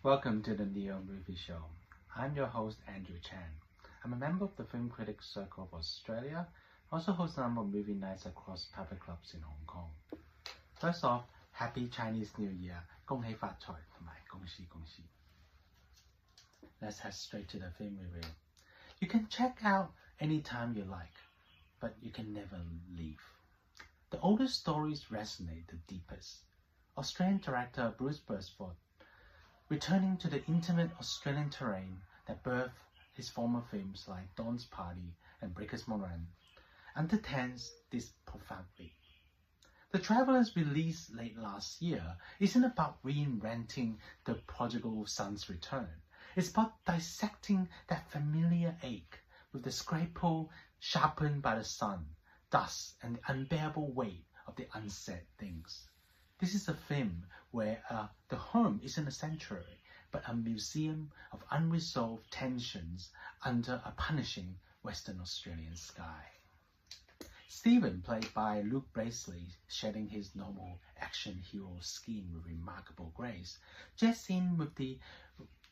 Welcome to the Neo Movie Show. I'm your host, Andrew Chan. I'm a member of the Film Critics Circle of Australia. I also host a number of movie nights across public clubs in Hong Kong. First off, Happy Chinese New Year. 恭喜發財同埋恭喜恭喜. Let's head straight to the film review. You can check out anytime you like, but you can never leave. The oldest stories resonate the deepest. Australian director Bruce Beresford, returning to the intimate Australian terrain that birthed his former films like Dawn's Party and Breaker's Morant, understands this profoundly. The Travellers, released late last year, isn't about reinventing the prodigal son's return. It's about dissecting that familiar ache with the scalpel sharpened by the sun, dust, and the unbearable weight of the unsaid things. This is a film where the home isn't a sanctuary, but a museum of unresolved tensions under a punishing Western Australian sky. Stephen, played by Luke Bracey, shedding his normal action hero skin with remarkable grace, jets in with the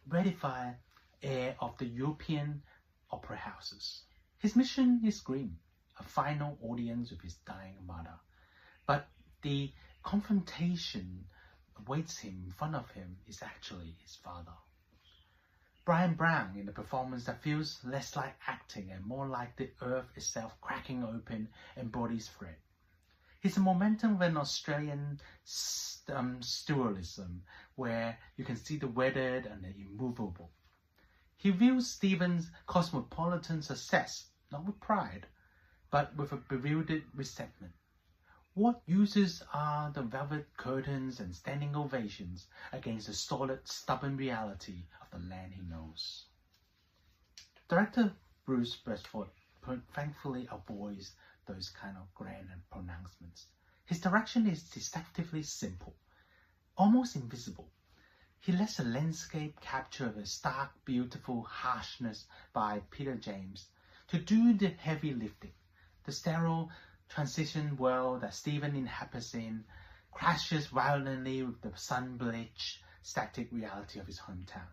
ratified air of the European opera houses. His mission is grim, a final audience with his dying mother, but the confrontation awaits him in front of him is actually his father. Bryan Brown, in a performance that feels less like acting and more like the earth itself cracking open and bodies thread. He's a momentum of an Australian stoicism where you can see the weathered and the immovable. He views Stephen's cosmopolitan success not with pride, but with a bewildered resentment. What uses are the velvet curtains and standing ovations against the solid, stubborn reality of the land he knows. Director Bruce Beresford thankfully avoids those kind of grand pronouncements. His direction is deceptively simple, almost invisible. He lets the landscape capture the stark, beautiful harshness by Peter James to do the heavy lifting. The sterile transition world that Stephen inhabits in crashes violently with the sun-bleached, static reality of his hometown.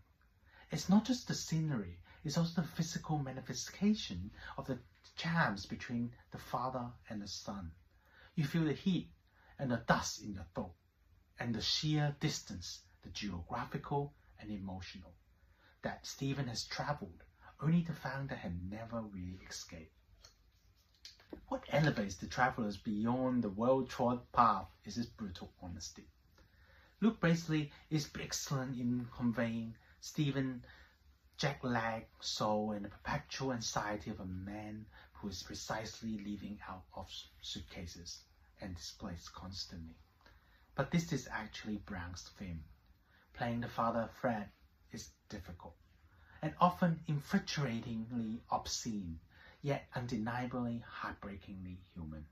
It's not just the scenery, it's also the physical manifestation of the charms between the father and the son. You feel the heat and the dust in your throat, and the sheer distance, the geographical and emotional, that Stephen has traveled only to find that had never really escaped. What elevates the Travellers beyond the well-trod path is his brutal honesty. Luke Bracey is excellent in conveying Stephen's jet-lagged soul and the perpetual anxiety of a man who is precisely living out of suitcases and displaced constantly. But this is actually Brown's theme. Playing the father Fred is difficult and often infuriatingly obscene, yet undeniably heartbreakingly human.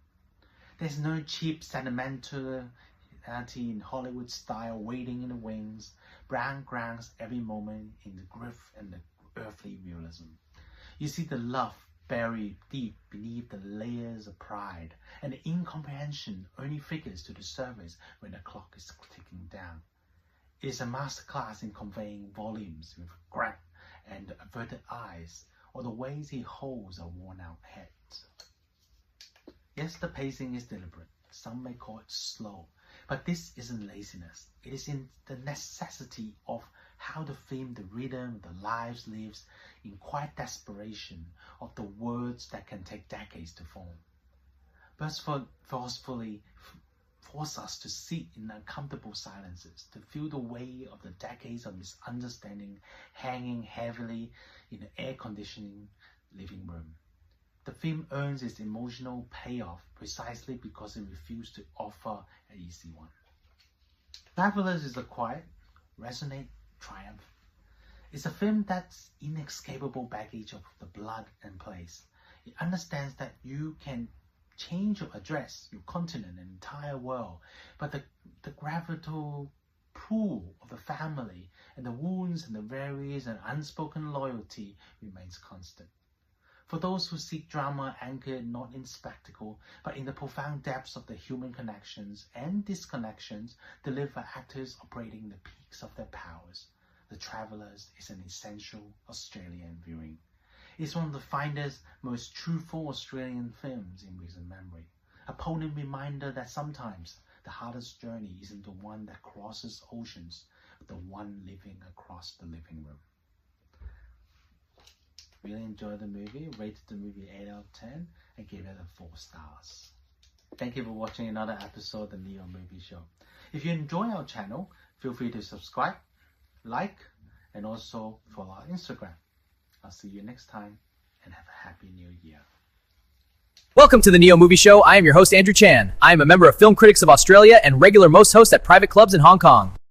There's no cheap sentimentality in Hollywood style waiting in the wings. Brown grounds every moment in the gruff and the earthly realism. You see the love buried deep beneath the layers of pride, and the incomprehension only figures to the surface when the clock is ticking down. It is a masterclass in conveying volumes with a grunt and averted eyes, or the ways he holds a worn-out head. Yes, the pacing is deliberate. Some may call it slow, but this isn't laziness. It is in the necessity of how the film, the rhythm, the lives lives in quiet desperation of the words that can take decades to form. Beresford forcefully force us to sit in uncomfortable silences, to feel the weight of the decades of misunderstanding hanging heavily in an air-conditioning living room. The film earns its emotional payoff precisely because it refused to offer an easy one. Travellers is a quiet, resonant triumph. It's a film that's inescapable baggage of the blood and place. It understands that you can change your address, your continent, and entire world, but the gravitational pull of the family and the wounds and the various and unspoken loyalty remains constant. For those who seek drama anchored not in spectacle, but in the profound depths of the human connections and disconnections, deliver actors operating the peaks of their powers. The Travellers is an essential Australian viewing. It's one of the finest, most truthful Australian films in recent memory. A poignant reminder that sometimes the hardest journey isn't the one that crosses oceans, but the one living across the living room. Really enjoyed the movie, rated the movie 8 out of 10, and gave it 4 stars. Thank you for watching another episode of the Neo Movie Show. If you enjoy our channel, feel free to subscribe, like, and also follow our Instagram. I'll see you next time, and have a happy new year. Welcome to the Neo Movie Show. I am your host, Andrew Chan. I am a member of Film Critics of Australia and regular most host at private clubs in Hong Kong.